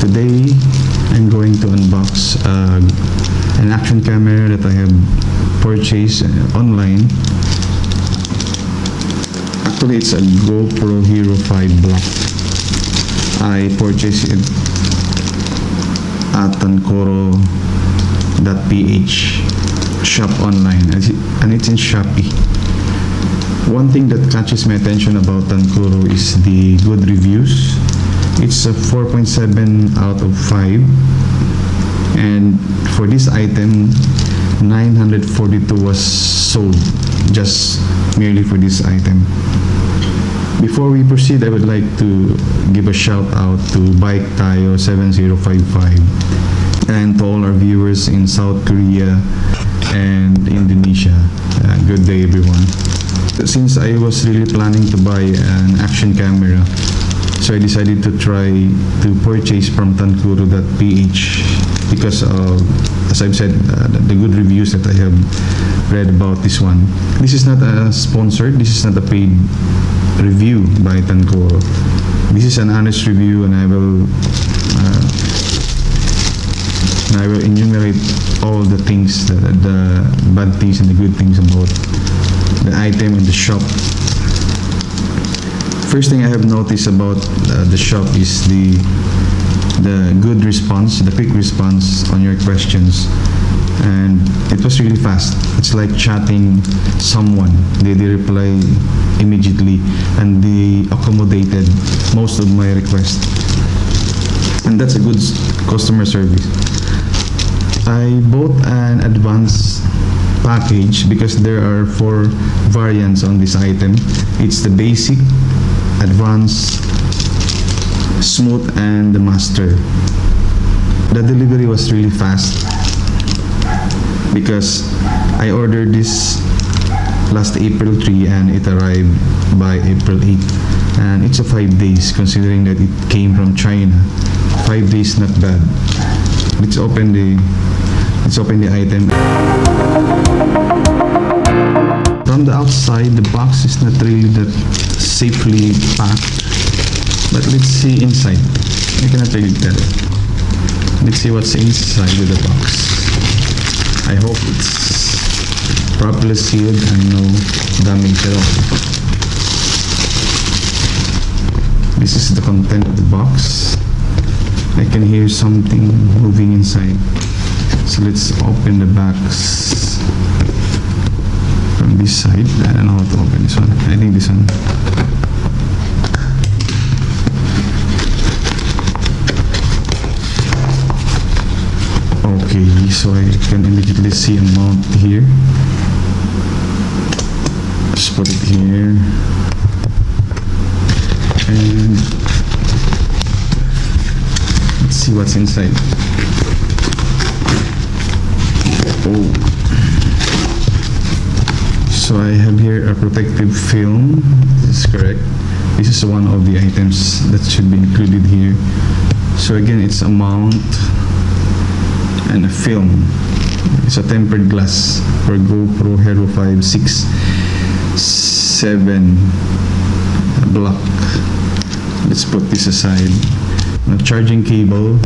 Today I'm going to unbox an action camera that I have purchased online. Actually, it's a Gopro Hero 5 Black. I purchased it at tankoro.ph shop online, and it's in Shopee. One thing that catches my attention about Tankoro is the good reviews. It's a 4.7 out of 5, and for this item 942 was sold just merely for this item. Before we proceed, I would like to give a shout out to Bike Tayo 7055 and to all our viewers in South Korea and Indonesia. Good day, everyone. Since I was really planning to buy an action camera, so I decided to try to purchase from tankoro.ph because of, as I've said, the good reviews that I have read about this one. This is not a sponsored, this is not a paid review by Tankoro. This is an honest review, and I will enumerate all the things, the bad things and the good things about the item and the shop. First thing I have noticed about the shop is the good response, the quick response on your questions, and it was really fast. It's like chatting someone. They reply immediately, and they accommodated most of my requests, and that's a good customer service. I bought an advanced package because there are 4 variants on this item. It's the basic, advanced, smooth, and the master. The delivery was really fast because I ordered this last April 3 and it arrived by April 8, and it's a 5 days considering that it came from China. 5 days, not bad. Let's open the item. From the outside, the box is not really that safely packed, but let's see inside. I cannot really tell. Let's see what's inside of the box. I hope it's properly sealed and no damage at all. This is the content of the box. I can hear something moving inside. So let's open the box from this side. I don't know how to open this one. I think this one. Okay, so I can immediately see a mount here. Just put it here. And let's see what's inside. Oh. So I have here a protective film. This is correct. This is one of the items that should be included here. So again, it's a mount and a film. It's a tempered glass for GoPro Hero 5, 6, 7 block. Let's put this aside. A charging cable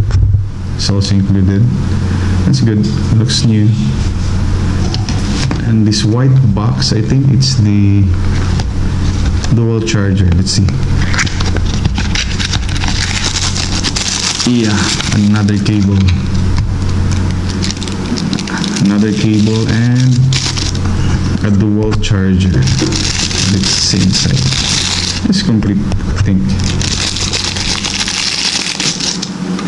is also included. That's good. Looks new. And this white box, I think it's the dual charger. Let's see. Yeah, another cable. Another cable and a dual charger. Let's see inside. It's complete, I think.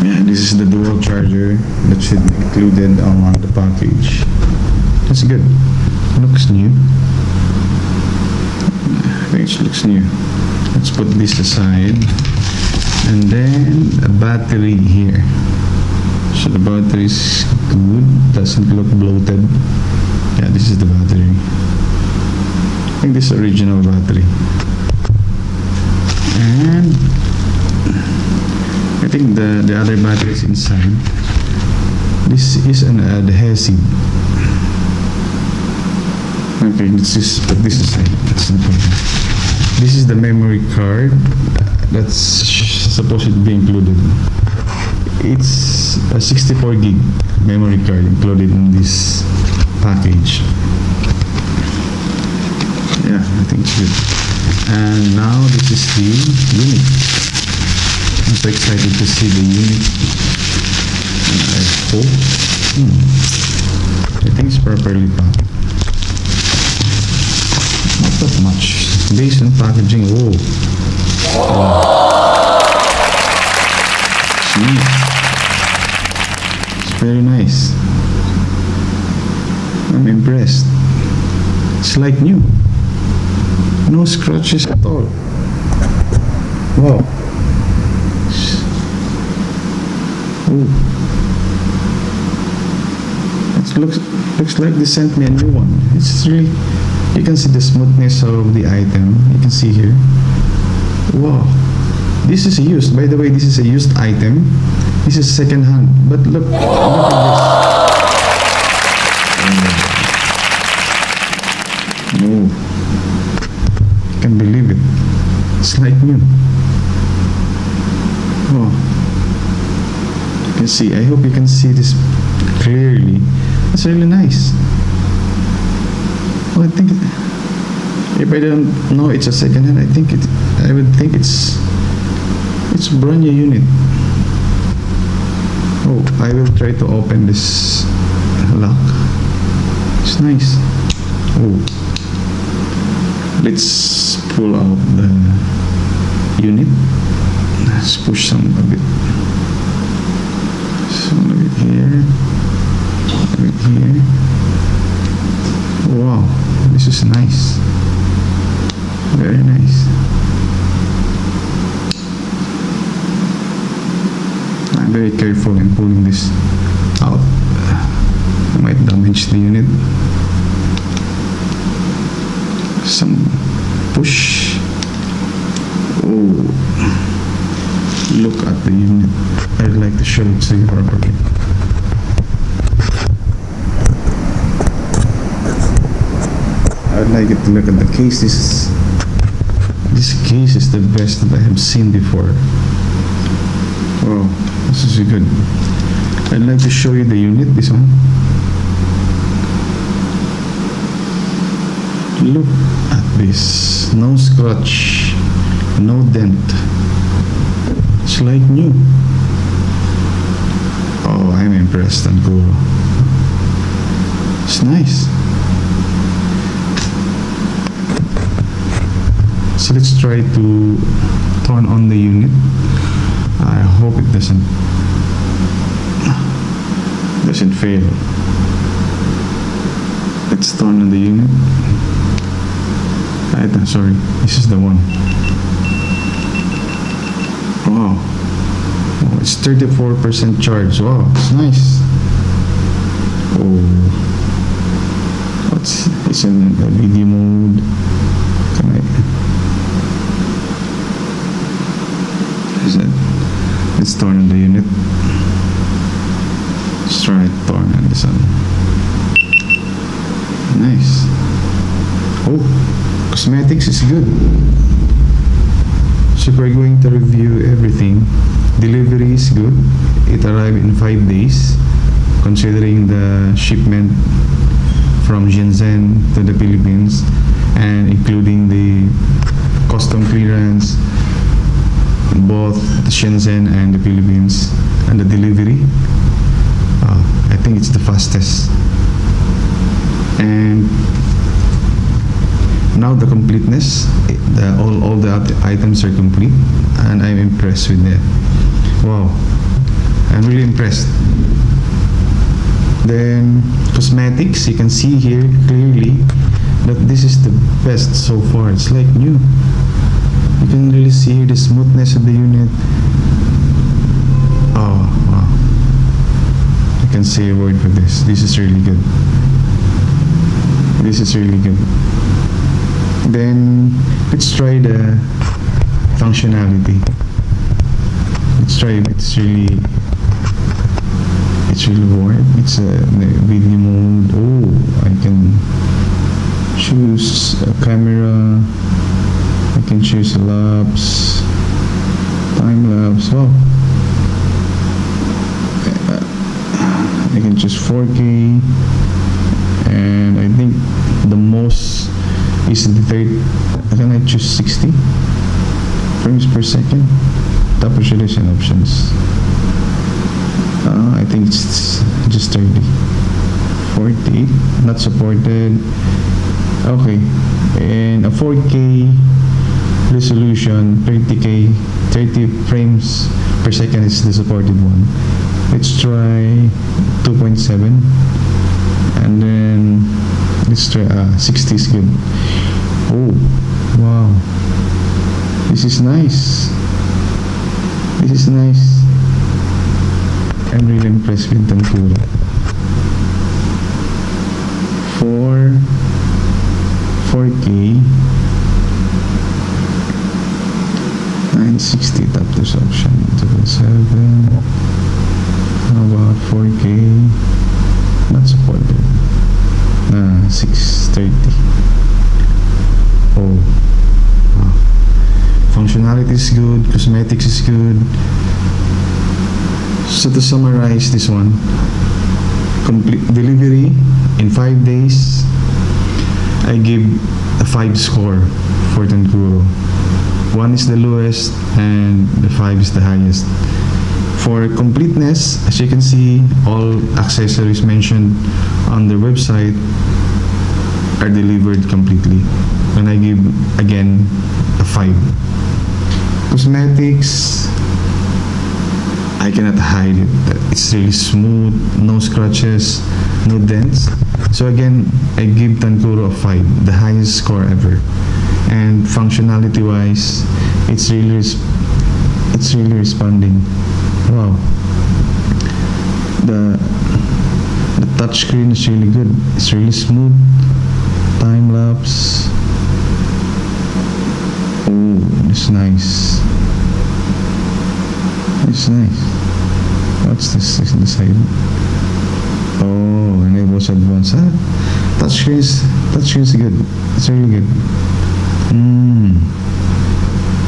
Yeah, this is the dual charger that should be included on the package. That's good. Looks new. I think it looks new. Let's put this aside. And then a battery here. So the battery is good. Doesn't look bloated. Yeah, this is the battery. I think this is original battery. And I think the other battery is inside. This is an adhesive. Okay, let's just put this aside. That's important. This is the memory card. That's supposed to be included. It's a 64 gig memory card included in this package. Yeah, I think it's good. And now this is the unit. I'm so excited to see the unit. And I hope, I think it's properly packed. Not that much. Based on packaging, whoa. It's neat. It's very nice. I'm impressed. It's like new. No scratches at all. Wow. Ooh. It looks like they sent me a new one. It's really, you can see the smoothness of the item. You can see here. Wow. This is used. By the way, this is a used item. This is second hand. But look at this. Oh. I can't believe it. It's like new. Oh. You can see. I hope you can see this clearly. It's really nice. Well, I think if I don't know it's a second hand, I would think it's brand new unit. Oh, I will try to open this lock. It's nice. Oh, let's pull out the unit. Let's push some a bit. Some a bit here. A bit here. Wow, this is nice. Very nice. I'm very careful in pulling this out. I might damage the unit. Some push. Oh, look at the unit. I'd like to show it to you properly. I'd like it to look at the case. This case is the best that I have seen before. Wow, this is good. I'd like to show you the unit, this one. Look at this. No scratch, no dent. It's like new. Oh, I'm impressed, Gopro. It's nice. So let's try to turn on the unit. I hope it doesn't fail. Let's turn on the unit. I'm sorry, this is the one. Wow. Oh, it's 34% charge. Wow, it's nice. Oh, it's in the video mode. Can I? Is it? Let's turn on the unit. Let's try to turn on this one. Nice. Oh, cosmetics is good. So we're going to review everything. Delivery is good. It arrived in 5 days, considering the shipment from Shenzhen to the Philippines, and including the custom clearance, both the Shenzhen and the Philippines, and the delivery. I think it's the fastest. And now the completeness, all the items are complete, and I'm impressed with that. Wow, I'm really impressed. Then cosmetics, you can see here clearly that this is the best so far. It's like new. You can really see the smoothness of the unit. Oh wow, I can say a word for this. This is really good. This is really good. Then let's try the functionality. Let's try it. It's really warm. It's a video mode. Oh, I can choose a camera. I can choose a lapse, time time lapse. Wow. I can choose 4K, and I think the most is the third. Can I choose 60 frames per second? Top resolution options. I think it's just 30. 48, not supported. Okay, and a 4K resolution, 30K, 30 frames per second is the supported one. Let's try 2.7, and then let's try 60 is good. Oh, wow, this is nice. This is nice. I'm really impressed with Tankuro. 4K 960 top to option 2.7. How about 4K? Not supported. 630. Oh, wow. Functionality is good, cosmetics is good. So to summarize this one, complete delivery in 5 days. I give a 5 score for Tankuro. 1 is the lowest and the 5 is the highest. For completeness, as you can see, all accessories mentioned on their website are delivered completely. And I give again a 5. Cosmetics, I cannot hide it. It's really smooth, no scratches, no dents. So again, I give Tankuro a 5, the highest score ever. And functionality wise, it's really responding. Wow. The touch screen is really good. It's really smooth. Time lapse. Oh, it's nice. It's nice. What's this on the side? Oh, enables advanced. Touchscreen is good. It's really good.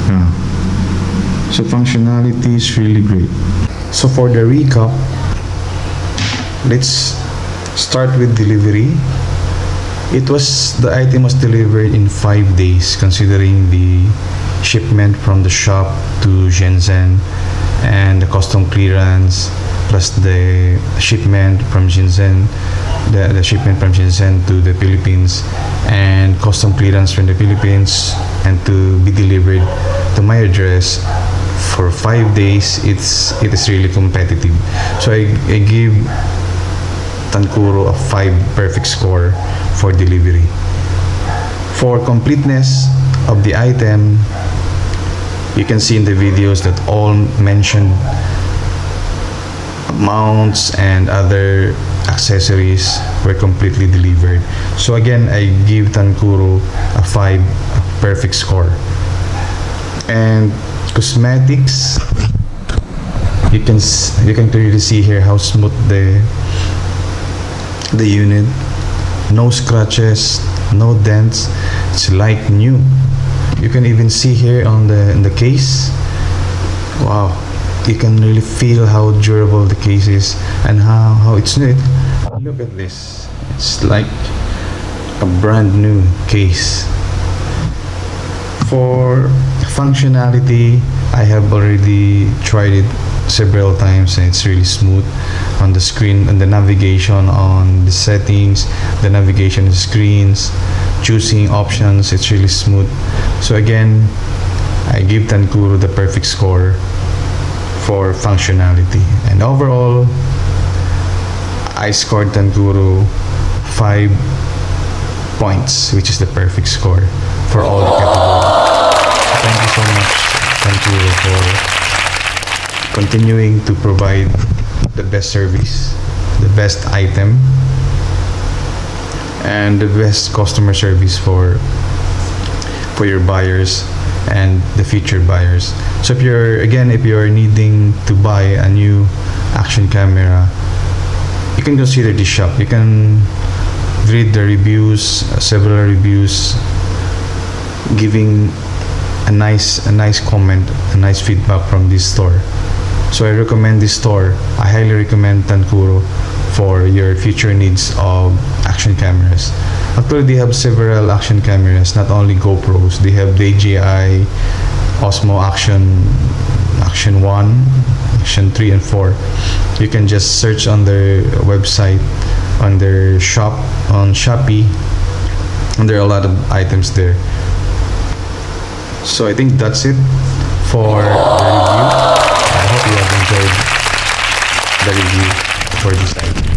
Yeah. So functionality is really great. So for the recap, let's start with delivery. The item was delivered in 5 days, considering the shipment from the shop to Shenzhen and the custom clearance, plus the shipment from Shenzhen, the shipment from Shenzhen to the Philippines, and custom clearance from the Philippines, and to be delivered to my address for 5 days. It is really competitive. So I give Tankuro a 5 perfect score for delivery. For completeness of the item, you can see in the videos that all mentioned mounts and other accessories were completely delivered. So again, I give Tankuro a 5 perfect score. And cosmetics, you can clearly see here how smooth the unit. No scratches, no dents. It's like new. You can even see here in the case. Wow, you can really feel how durable the case is and how it's new. Look at this. It's like a brand new case. For functionality, I have already tried it several times and it's really smooth on the screen, and the navigation on the settings, the navigation screens, choosing options, it's really smooth. So again, I give Tankuro the perfect score for functionality, and overall I scored Tankuro 5 points, which is the perfect score for all the categories. Thank you so much, Tankuro, for continuing to provide the best service, the best item, and the best customer service for your buyers and the future buyers. So if you're needing to buy a new action camera, you can consider this shop. You can read the reviews, several reviews, giving a nice comment, a nice feedback from this store. So I recommend this store. I highly recommend Tankuro for your future needs of action cameras. Actually, they have several action cameras, not only GoPros. They have the DJI Osmo Action 1, Action 3 and 4. You can just search on their website, on their shop, on Shopee, and there are a lot of items there. So I think that's it for the review. I hope you have enjoyed the review for this item.